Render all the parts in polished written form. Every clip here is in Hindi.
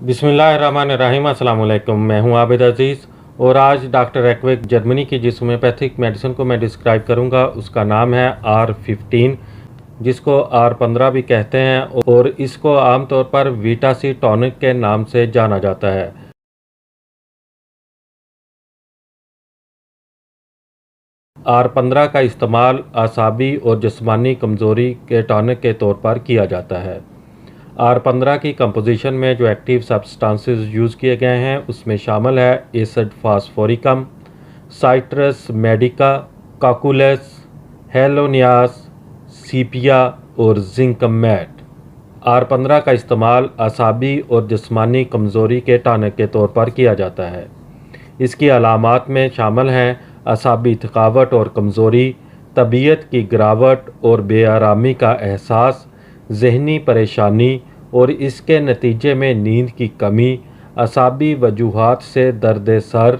बिस्मिल्लाहिर्रहमानिर्रहीम। अस्सलाम वालेकुम। मैं हूं आबिद अज़ीज़ और आज डॉक्टर एक्विक जर्मनी की जिस होम्योपैथिक मेडिसिन को मैं डिस्क्राइब करूंगा उसका नाम है R15, जिसको R15 भी कहते हैं और इसको आमतौर पर वीटा सी टॉनिक के नाम से जाना जाता है। R15 का इस्तेमाल आसाबी और जिस्मानी कमज़ोरी के टॉनिक के तौर पर किया जाता है। R15 की कंपोजिशन में जो एक्टिव सब्सटेंसेस यूज़ किए गए हैं उसमें शामिल है एसिड फास्फोरिकम, साइट्रस मेडिका, काकुलस, हेलोनियास, सीपिया और जिंकमेट। R15 का इस्तेमाल आसाबी और जिस्मानी कमज़ोरी के टॉनिक के तौर पर किया जाता है। इसकी अलामात में शामिल हैं असाबी थकावट और कमज़ोरी, तबीयत की गिरावट और बेआरामी का एहसास, ज़हनी परेशानी और इसके नतीजे में नींद की कमी, असाबी वजूहात से दर्द सर,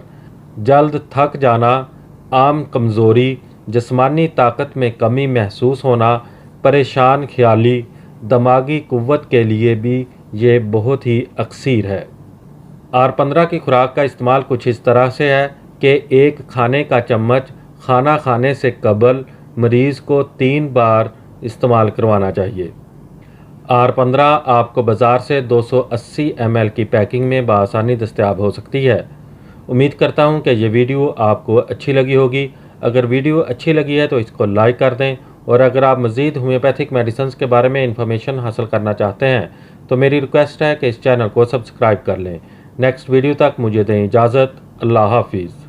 जल्द थक जाना, आम कमज़ोरी, जिस्मानी ताकत में कमी महसूस होना, परेशान ख्याली, दिमागी कुव्वत के लिए भी ये बहुत ही अक्सर है। R15 की खुराक का इस्तेमाल कुछ इस तरह से है कि एक खाने का चम्मच खाना खाने से कबल मरीज़ को 3 बार इस्तेमाल करवाना चाहिए। R15 आपको बाज़ार से 280 ml की पैकिंग में बआसानी दस्तयाब हो सकती है। उम्मीद करता हूँ कि ये वीडियो आपको अच्छी लगी होगी। अगर वीडियो अच्छी लगी है तो इसको लाइक कर दें और अगर आप मज़ीद होम्योपैथिक मेडिसिन के बारे में इंफॉर्मेशन हासिल करना चाहते हैं तो मेरी रिक्वेस्ट है कि इस चैनल को सब्सक्राइब कर लें। नेक्स्ट वीडियो तक मुझे दें इजाज़त। अल्लाह हाफिज़।